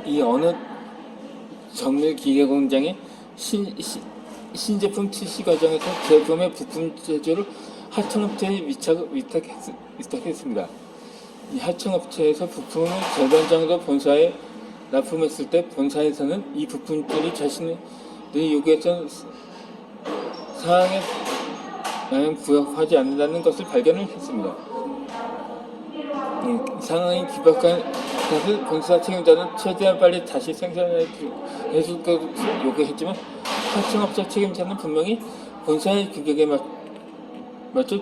이 어느 정밀 기계 공장의 신제품 출시 과정에서 제품의 부품 제조를 하청업체에 위탁했습니다. 이 하청업체에서 부품을 절반 정도 본사에 납품했을 때 본사에서는 이 부품들이 자신들이 요구했던 사항에 부합하지 않는다는 것을 발견을 했습니다. 상황이 기박한 것을 본사 책임자는 최대한 빨리 다시 생산해줄 것을 요구했지만 하청업체 책임자는 분명히 본사의 규격에 맞춰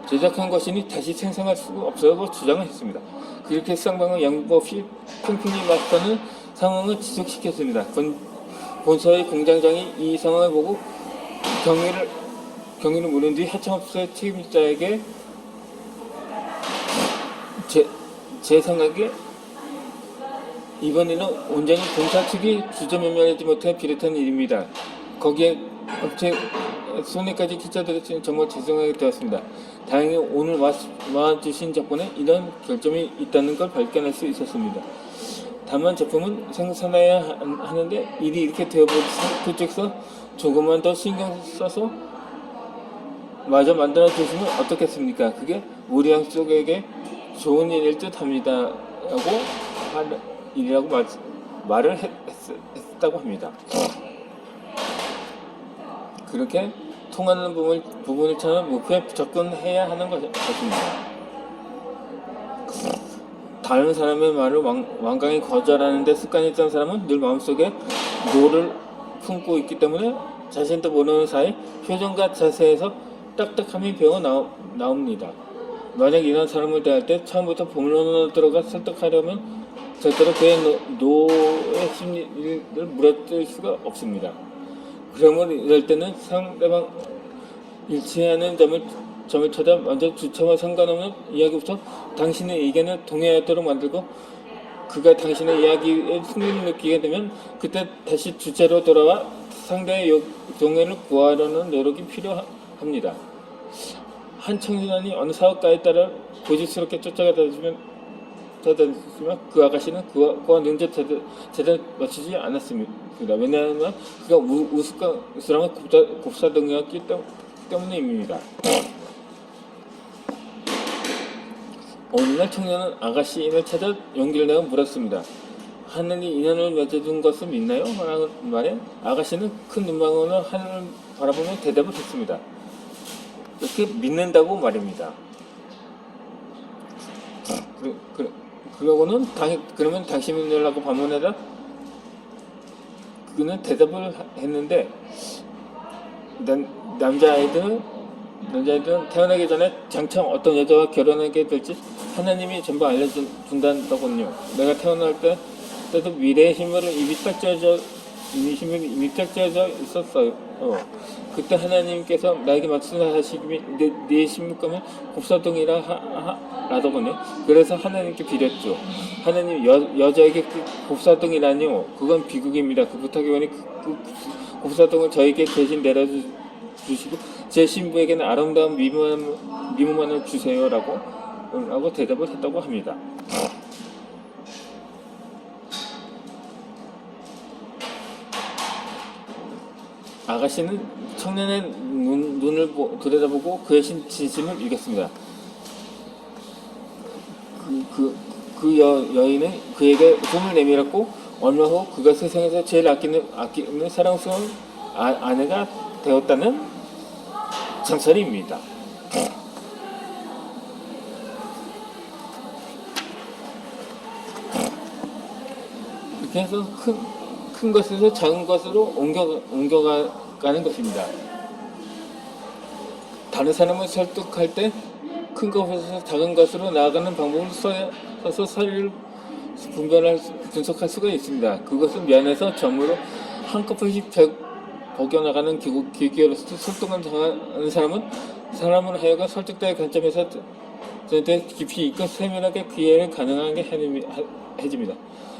제작한 것이니 다시 생산할 수가 없다고 주장을 했습니다. 그렇게 쌍방의 양보 핑핑이 마스터는 상황을 지속시켰습니다. 본사의 공장장이 이 상황을 보고 경위를 물은 뒤 하청업체 책임자에게 제 생각에 이번 일은 온전히 본사 측이 주저면밀하지 못해 비롯한 일입니다. 거기에 업체 손해까지 끼쳐드렸으니 정말 죄송하게 되었습니다. 다행히 오늘 와주신 덕분에 이런 결점이 있다는 걸 발견할 수 있었습니다. 다만 제품은 생산해야 하는데 일이 이렇게 되어버려서 그쪽에서 조금만 더 신경 써서 마저 만들어 주시면 어떻겠습니까? 그게 우리 양쪽에게 좋은 일일 듯 합니다. 라고 말을 했다고 합니다. 그렇게 통하는 부분을 찾아 목표에 접근해야 하는 것입니다. 다른 사람의 말을 완강히 거절하는 데 습관이 있던 사람은 늘 마음속에 노를 품고 있기 때문에 자신도 모르는 사이 표정과 자세에서 딱딱함이 배어 나옵니다. 만약 이런 사람을 대할 때 처음부터 본론으로 들어가 설득하려면 절대로 그의 노의 심리를 물어뜯을 수가 없습니다. 그러므로 이럴 때는 상대방 일치하는 점을 찾아 먼저 주체와 상관없는 이야기부터 당신의 의견을 동의하도록 만들고 그가 당신의 이야기에 흥미를 느끼게 되면 그때 다시 주체로 돌아와 상대의 동의를 구하려는 노력이 필요합니다. 한 청소년이 어느 사업가에 따라 고집스럽게 쫓아가다니지만 그 아가씨는 그와 능제 제대로 맞추지 않았습니다. 왜냐하면 그가 우스꽝스러운 곱사등이었기 때문입니다. 어느 날 청년은 아가씨인을 찾아 용기를 내어 물었습니다. 하늘이 인연을 맺어준 것을 믿나요? 라는 말에 아가씨는 큰 눈망울로 하늘을 바라보며 대답을 했습니다. 이렇게 믿는다고 말입니다. 그러고는 그러면 당신이 믿으려고 반문하다 그는 대답을 했는데 남자아이들은 태어나기 전에 장차 어떤 여자와 결혼하게 될지 하나님이 전부 알려준다더군요. 내가 태어날 때도 미래의 힘으로 입이 딱 쪄져 있었어요. 그때 하나님께서 나에게 말씀하시기에 네 신부감은 곱사등이라 라더군요. 그래서 하나님께 빌었죠. 하나님 여자에게 그 곱사등이라니요. 그건 비극입니다. 그 부탁이오니 그 곱사등을 저에게 대신 내려주시고 제 신부에게는 아름다운 미모만을 주세요. 라고 대답을 했다고 합니다. 아가씨는 청년의 눈을 들여다보고 그의 진심을 읽었습니다. 그 여인은 그에게 손을 내밀었고 얼마 후 그가 세상에서 제일 아끼는 사랑스러운 아내가 되었다는 장설입니다. 이렇게 해서 큰 것에서 작은 것으로 옮겨가는 것입니다. 다른 사람을 설득할 때 큰 것에서 작은 것으로 나아가는 방법을 써서 사리를 분석할 수가 있습니다. 그것은 면에서 점으로 한꺼번씩 벗겨나가는 기기로서 설득을 당하는 사람을 하여가 설득자의 관점에서 깊이 있고 세밀하게 이해를 가능하게 해줍니다.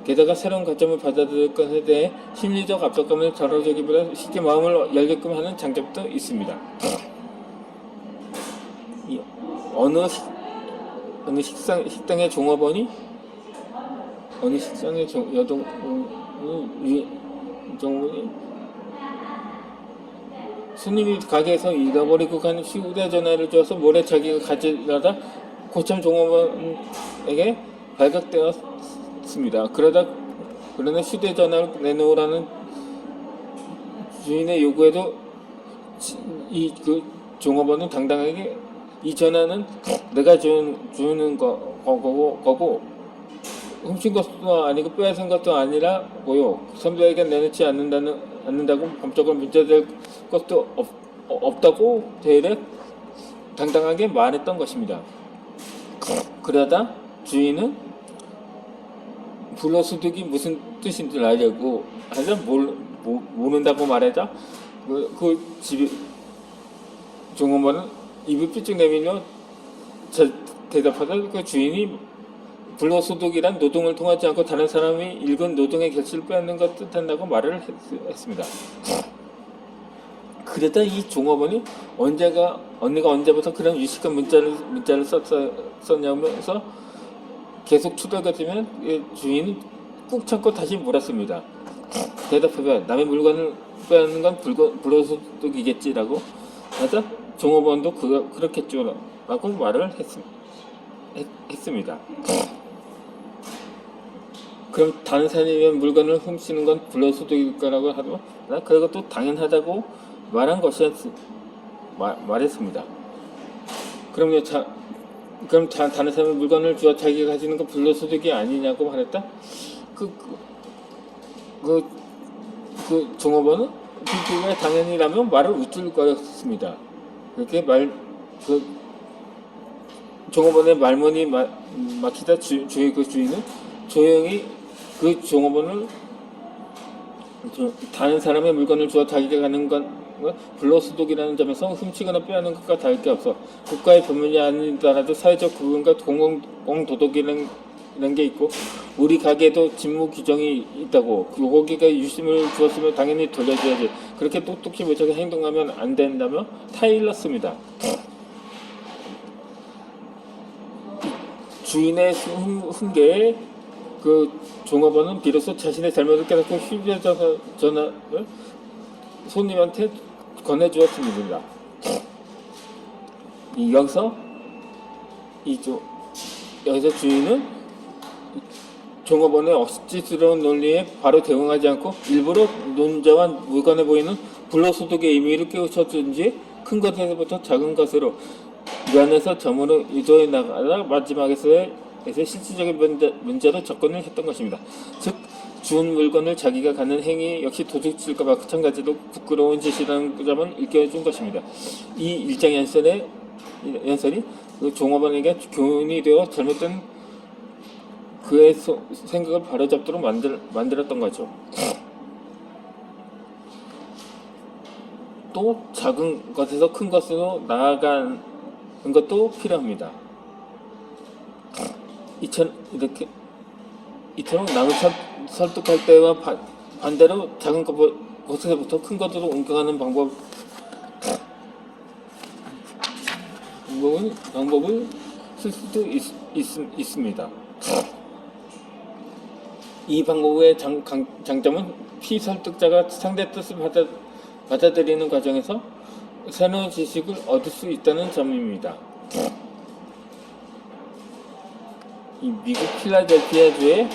게다가 새로운 관점을 받아들일 것에 대해 심리적 압박감을 덜어주기보다 쉽게 마음을 열게끔 하는 장점도 있습니다. 어느 식당의 종업원이 어느 식당의 여동이 정원이 손님이 가게에서 잃어버리고 간 휴대전화를 주어서 모레 자기가 가지려다 고참 종업원에게 발각되었습니다. 그러나 휴대전화를 내놓으라는 주인의 요구에도 그 종업원은 당당하게 이 전화는 내가 주는 거고 훔친 것도 아니고 빼앗은 것도 아니라고요. 선배에게 내놓지 않는다고 법적으로 문제될 것도 없다고 대래 당당하게 말했던 것입니다. 그러다 주인은 불로소득이 무슨 뜻인 줄 알려고 하자 모른다고 말하자 그 집이 종업원은 입을 삐쭉 내밀며 대답하자 그 주인이 불로소득이란 노동을 통하지 않고 다른 사람이 읽은 노동의 결실을 빼앗는 것 뜻한다고 말을 했습니다. 그러다 이 종업원이 언니가 언제부터 그런 유식한 문자를 썼냐면서 계속 추적했지만 주인은 꾹 참고 다시 물었습니다. 대답해봐. 남의 물건을 빼앗는 건 불로소득이겠지라고 하자 종업원도 그렇겠죠 라고 말을 했습니다. 그럼 다른 사람이 물건을 훔치는 건 불로소득일까라고 하도 그것도 당연하다고 말한 말했습니다. 그럼 다른 사람의 물건을 주어 자기가 가지는 건 불로소득이 아니냐고 말했다. 그 종업원은 그게 당연히라면 말을 웃을 거였습니다. 그렇게 종업원의 말문이 막히다 주인은 조용히 그 종업원을 다른 사람의 물건을 주어 자기가 가는 건 불로소득이라는 점에서 훔치거나 빼앗는 것과 다를 게 없어. 국가의 법률이 아니더라도 사회적 구분과 공도덕이라는 게 있고 우리 가게에도 직무 규정이 있다고. 거기가 유심을 주었으면 당연히 돌려줘야지. 그렇게 똑똑히 무척에 행동하면 안 된다며 타일렀습니다. 주인의 훈계에 그 종업원은 비로소 자신의 잘못을 깨닫고 휴대전화를 손님한테 건네주었습니다. 여기서 주인은 종업원의 억지스러운 논리에 바로 대응하지 않고 일부러 논저한 물건에 보이는 불로소득의 의미를 깨우쳐준지 큰 것에서부터 작은 것으로 면에서 점으로 유도해 나가다 마지막에서 실질적인 문제로 접근을 했던 것입니다. 즉 준 물건을 자기가 갖는 행위 역시 도둑질과 마찬가지로 부끄러운 짓이라는 점을 일깨워준 것입니다. 이 일장 연설이 그 종업원에게 교훈이 되어 잘못된 그의 생각을 바로잡도록 만들었던 거죠. 또 작은 것에서 큰 것으로 나아가는 것도 필요합니다. 이처럼 남을 설득할 때와 반대로 작은 것에서부터 큰 것으로 옮겨가는 방법을 쓸 수도 있습니다. 이 방법의 장점은 피설득자가 상대 뜻을 받아들이는 과정에서 새로운 지식을 얻을 수 있다는 점입니다. 이 미국 필라델피아주의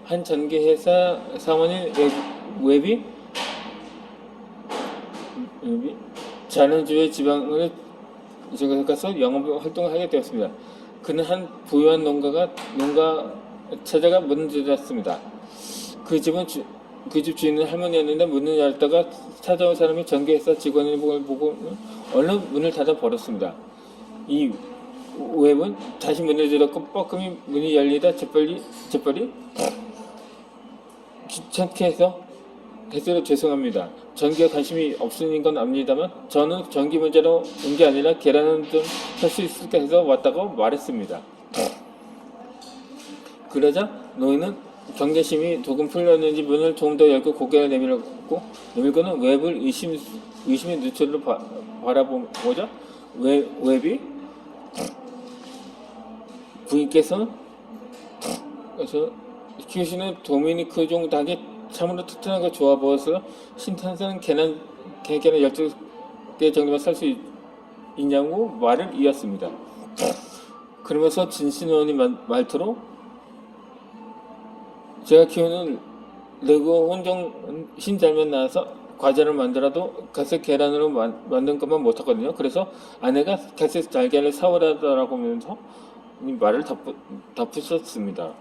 한 전기회사 사원인 웹이 자연주의 지방을 가서 영업 활동을 하게 되었습니다. 그는 한 부유한 농가 찾아가 문을 들었습니다. 그 집 주인은 할머니였는데 문을 열다가 찾아온 사람이 전기회사 직원을 보고 얼른 문을 닫아 버렸습니다. 이 웹은 다시 문을 열었고 뻐끔히 문이 열리다 재빨리 귀찮게 해서 죄송합니다. 전기에 관심이 없으신 건 압니다만 저는 전기 문제로 온 게 아니라 계란은 좀 살 수 있을까 해서 왔다고 말했습니다. 그러자 노인은 경계심이 조금 풀렸는지 문을 좀 더 열고 고개를 내밀고는 웹을 의심의 눈초리로 바라보자 웹이 부인께서 키우시는 도미니크 종 닭이 참으로 튼튼하고 좋아 보여서 신탄사는 개계란 12개 정도만 살 수 있냐고 말을 이었습니다. 그러면서 진신원이 말투로 제가 키우는 레고 혼종 신잘만 나와서 과자를 만들어도 갈색 계란으로 만든 것만 못하거든요. 그래서 아내가 갈색 달걀을 사오라더라고 하면서 이 말을 덧붙였습니다.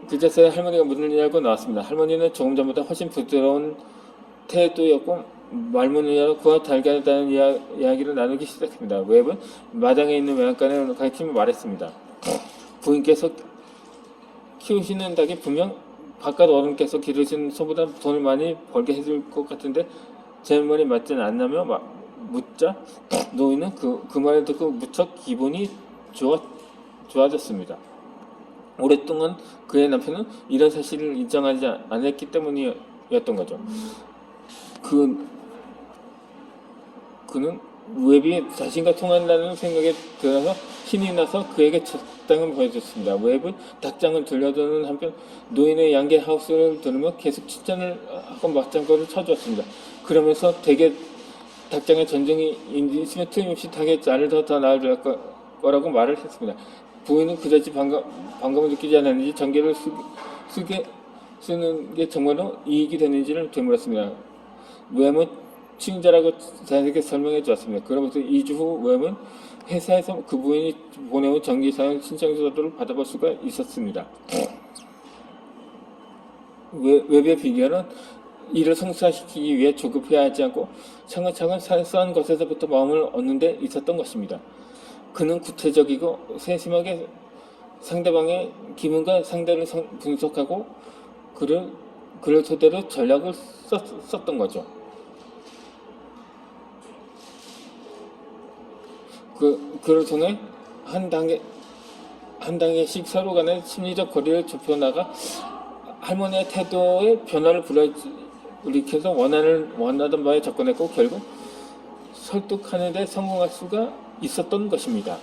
그제서야 할머니가 문을 열고 나왔습니다. 할머니는 조금 전보다 훨씬 부드러운 태도였고 말문을 열어 그와 달걀에 대한 이야기를 나누기 시작합니다. 웹은 마당에 있는 외양간을 가리키며 말했습니다. 부인께서 키우시는 닭이 분명 바깥 어른께서 기르신 소보다 돈을 많이 벌게 해줄 것 같은데 제 말이 맞지는 않나며 묻자 노인은 그 말을 듣고 무척 기분이 좋아졌습니다. 오랫동안 그의 남편은 이런 사실을 인정하지 않았기 때문이었던 거죠. 그는 웹이 자신과 통한다는 생각에 들어서 신이 나서 그에게 적당을 보여줬습니다. 웹은 닭장을 들려주는 한편 노인의 양계 하우스를 들으며 계속 칭찬을 하고 맞장구를 쳐주었습니다. 그러면서 대개 닭장에 전쟁이 있으면 틀림없이 닭의 알을 더 낳을 거라고 말을 했습니다. 부인은 그다지 반감을 느끼지 않았는지 전개를 쓰는 게 정말로 이익이 되는지를 되물었습니다. 웹은 친자라고 자세하게 설명해 주었습니다. 그로부터 2주 후 웹은 회사에서 그 부인이 보내온 정기사연 신청서를 받아볼 수가 있었습니다. 웹의 비결은 일을 성사시키기 위해 조급해야 하지 않고 차근차근 사소한 것에서부터 마음을 얻는 데 있었던 것입니다. 그는 구체적이고 세심하게 상대방의 기분과 상대를 분석하고 그를 토대로 전략을 썼던 거죠. 그를 통해 한 단계씩 서로 간의 심리적 거리를 좁혀나가 할머니의 태도의 변화를 불러일으켜서 원하던 바에 접근했고 결국 설득하는 데 성공할 수가 있었던 것입니다.